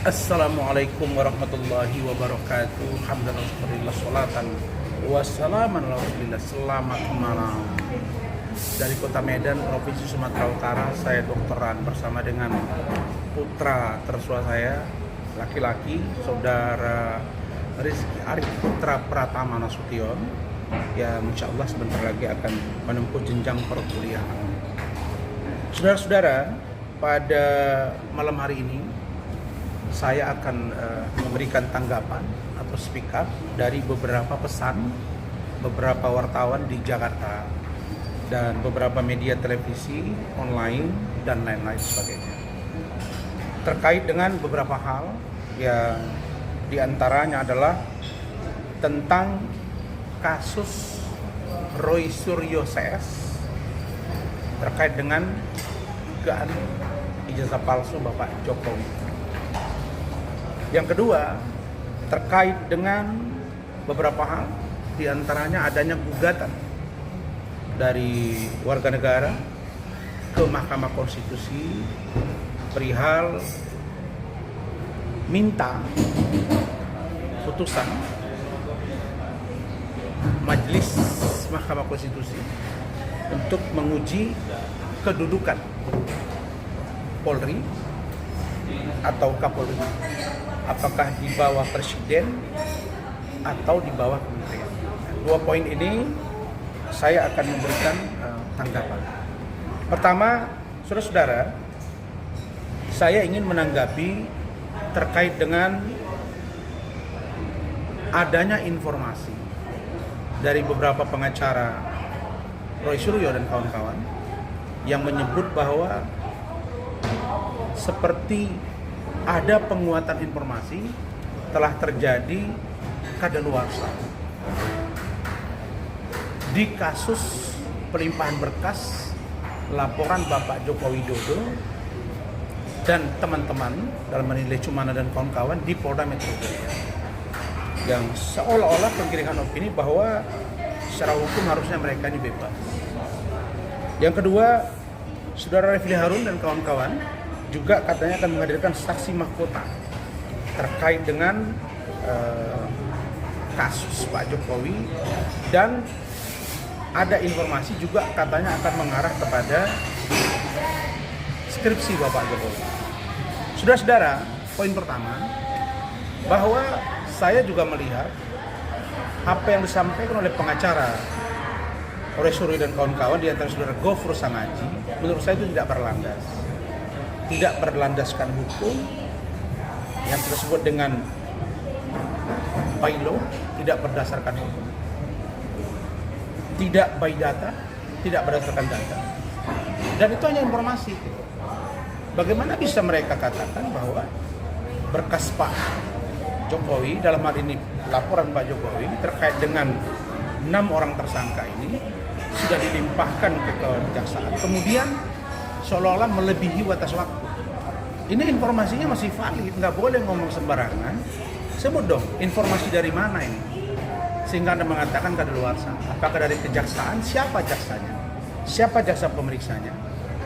Assalamualaikum warahmatullahi wabarakatuh. Hamdan rasulillah salatan wassalaman ala rasulillah. Selamat malam. Dari Kota Medan, Provinsi Sumatera Utara, saya Dr. Ran bersama dengan putra tertua saya, laki-laki, saudara Rizky Arif Putra Pratama Nasution, yang insya Allah sebentar lagi akan menempuh jenjang perkuliahan. Saudara-saudara, pada malam hari ini saya akan memberikan tanggapan atau speak up dari beberapa pesan beberapa wartawan di Jakarta dan beberapa media televisi, online, dan lain-lain sebagainya. Terkait dengan beberapa hal yang diantaranya adalah tentang kasus Roy Suryo CS terkait dengan dugaan ijazah palsu Bapak Jokowi. Yang kedua, terkait dengan beberapa hal, diantaranya adanya gugatan dari warga negara ke Mahkamah Konstitusi perihal minta putusan Majelis Mahkamah Konstitusi untuk menguji kedudukan Polri atau Kapolri, apakah di bawah presiden atau di bawah kementerian. Dua poin ini saya akan memberikan tanggapan. Pertama, saudara-saudara, saya ingin menanggapi terkait dengan adanya informasi dari beberapa pengacara Roy Suryo dan kawan-kawan yang menyebut bahwa seperti ada penguatan informasi telah terjadi kadaluarsa di kasus pelimpahan berkas laporan Bapak Joko Widodo dan teman-teman dalam menilai Cumana dan kawan-kawan di Polda Metro Jaya, yang seolah-olah penggiringan opini bahwa secara hukum harusnya mereka ini bebas. Yang kedua, Saudara Refli Harun dan kawan-kawan juga katanya akan menghadirkan saksi mahkota terkait dengan kasus Pak Jokowi, dan ada informasi juga katanya akan mengarah kepada skripsi Bapak Jokowi. Saudara-saudara, poin pertama, bahwa saya juga melihat apa yang disampaikan oleh pengacara Roy Suryo dan kawan-kawan, di antara saudara Gofur Sangaji, menurut saya itu tidak berlandaskan hukum yang kita sebut dengan by law, tidak berdasarkan hukum, tidak by data, tidak berdasarkan data, dan itu hanya informasi. Bagaimana bisa mereka katakan bahwa berkas Pak Jokowi, dalam hal ini laporan Pak Jokowi terkait dengan 6 orang tersangka ini sudah dilimpahkan ke kejaksaan, kemudian seolah-olah melebihi batas waktu. Ini informasinya masih valid, nggak boleh ngomong sembarangan. Sebut dong, informasi dari mana ini? Sehingga Anda mengatakan kadaluarsa. Apakah dari kejaksaan? Siapa jaksanya? Siapa jaksa pemeriksanya?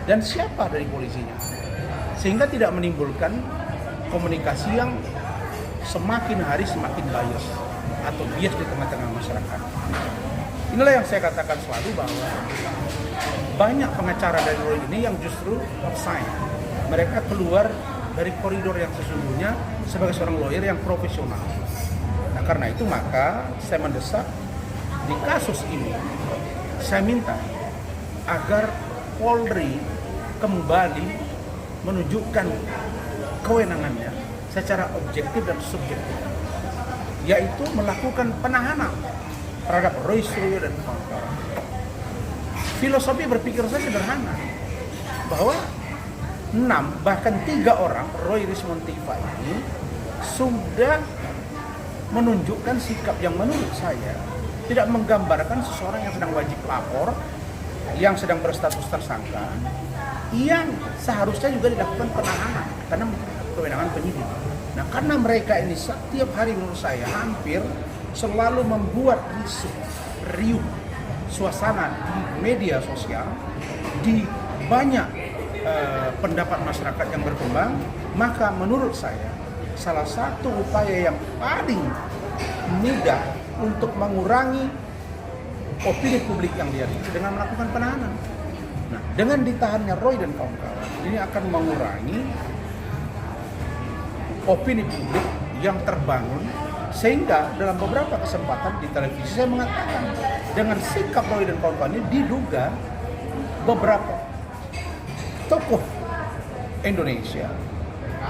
Dan siapa dari polisinya? Sehingga tidak menimbulkan komunikasi yang semakin hari semakin bias atau bias di tengah-tengah masyarakat. Inilah yang saya katakan selalu, bahwa banyak pengacara dari Roy ini yang justru offside. Mereka keluar dari koridor yang sesungguhnya sebagai seorang lawyer yang profesional. Nah, karena itu maka saya mendesak di kasus ini, saya minta agar Polri kembali menunjukkan kewenangannya secara objektif dan subjektif, yaitu melakukan penahanan terhadap Roy Suryo dan kawan-kawan. Filosofi berpikir saya sederhana, bahwa 6 bahkan 3 orang Roy Rismontiva ini sudah menunjukkan sikap yang menurut saya tidak menggambarkan seseorang yang sedang wajib lapor, yang sedang berstatus tersangka, yang seharusnya juga dilakukan penahanan karena kewenangan penyidik. Nah, karena mereka ini setiap hari menurut saya hampir selalu membuat riuh suasana di media sosial, di banyak pendapat masyarakat yang berkembang, maka menurut saya salah satu upaya yang paling mudah untuk mengurangi opini publik yang liar itu dengan melakukan penahanan. Nah, dengan ditahannya Roy dan kawan-kawan, ini akan mengurangi opini publik yang terbangun, sehingga dalam beberapa kesempatan di televisi saya mengatakan dengan sikap Roy dan kawan-kawan ini diduga beberapa tokoh Indonesia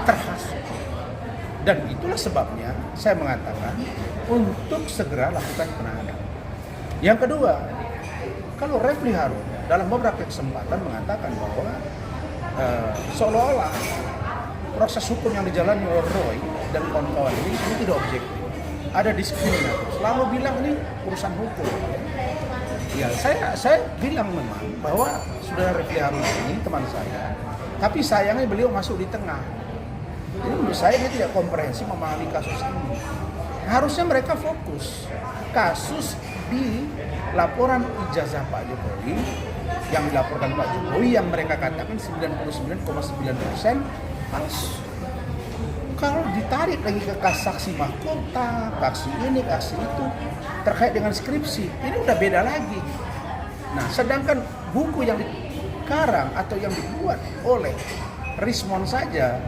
terhasut. Dan itulah sebabnya saya mengatakan untuk segera lakukan penahanan. Yang kedua, kalau Refli Harun dalam beberapa kesempatan mengatakan bahwa seolah-olah proses hukum yang dijalani oleh Roy dan kawan-kawan ini tidak objektif, ada diskriminatif, selalu bilang ini urusan hukum. Ya, saya bilang memang bahwa saudara Refli Harun ini teman saya, tapi sayangnya beliau masuk di tengah. Jadi menurut saya dia tidak komprehensif memahami kasus ini. Harusnya mereka fokus kasus di laporan ijazah Pak Jokowi yang dilaporkan Pak Jokowi yang mereka katakan 99,9% palsu. Kalau ditarik lagi ke kas saksi mahkota, saksi ini, saksi itu terkait dengan skripsi, ini udah beda lagi. Nah, sedangkan buku yang dikarang atau yang dibuat oleh Rismon saja,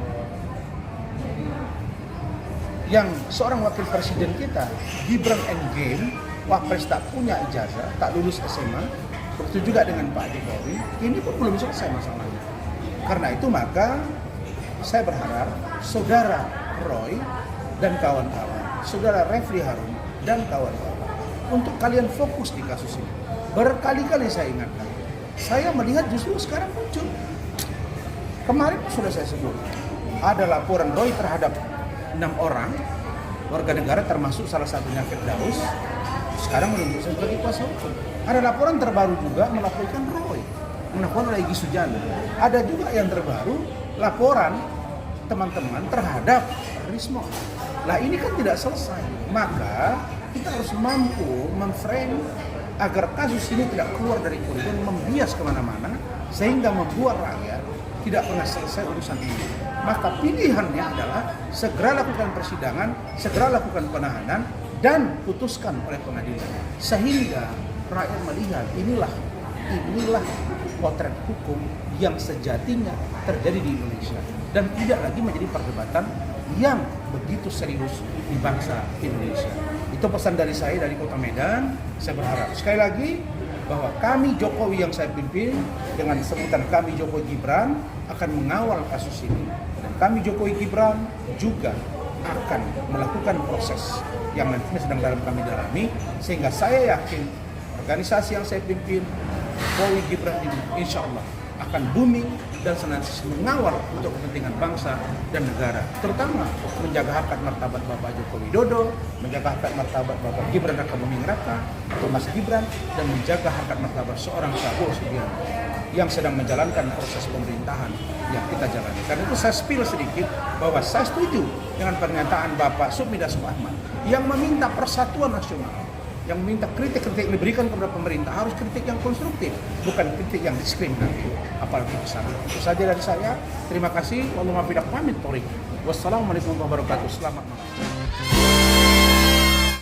yang seorang wakil presiden kita, Gibran Endgame, wapres tak punya ijazah, tak lulus SMA, begitu juga dengan Pak Jokowi, ini pun belum selesai masalahnya. Karena itu maka saya berharap saudara Roy dan kawan-kawan, saudara Refli Harun dan kawan-kawan, untuk kalian fokus di kasus ini. Berkali-kali saya ingatkan, saya melihat justru sekarang muncul. Kemarin sudah saya sebut, ada laporan Roy terhadap 6 orang warga negara termasuk salah satunya Firdaus, sekarang menunjuk sebagai kuasa hukum. Ada laporan terbaru juga melaporkan Roy, melaporkan Egy Sujana. Ada juga yang terbaru laporan teman-teman terhadap Rismon. Lah ini kan tidak selesai. Maka kita harus mampu memframe agar kasus ini tidak keluar dari koridor, membias kemana-mana, sehingga membuat rakyat tidak pernah selesai urusan ini. Maka pilihannya adalah segera lakukan persidangan, segera lakukan penahanan, dan putuskan oleh pengadilan. Sehingga rakyat melihat inilah potret hukum yang sejatinya terjadi di Indonesia. Dan tidak lagi menjadi perdebatan yang begitu serius di bangsa Indonesia. Itu pesan dari saya dari Kota Medan. Saya berharap sekali lagi bahwa kami Jokowi yang saya pimpin dengan sebutan kami Jokowi Gibran akan mengawal kasus ini. Dan kami Jokowi Gibran juga akan melakukan proses yang nantinya sedang dalam kami dalami, sehingga saya yakin organisasi yang saya pimpin, Jokowi Gibran ini insya Allah akan booming dan senantiasa mengawal untuk kepentingan bangsa dan negara, terutama menjaga harkat martabat Bapak Joko Widodo, menjaga harkat martabat Bapak Gibran Rakabuming Raka atau Mas Gibran, dan menjaga harkat martabat seorang Prabowo Subianto yang sedang menjalankan proses pemerintahan yang kita jalani. Karena itu saya spill sedikit bahwa saya setuju dengan pernyataan Bapak Sufmi Dasko Ahmad yang meminta persatuan nasional, yang meminta kritik-kritik yang diberikan kepada pemerintah harus kritik yang konstruktif, bukan kritik yang diskriminatif, apalagi besar. Itu saja dari saya. Terima kasih. Wassalamualaikum warahmatullahi wabarakatuh. Selamat malam.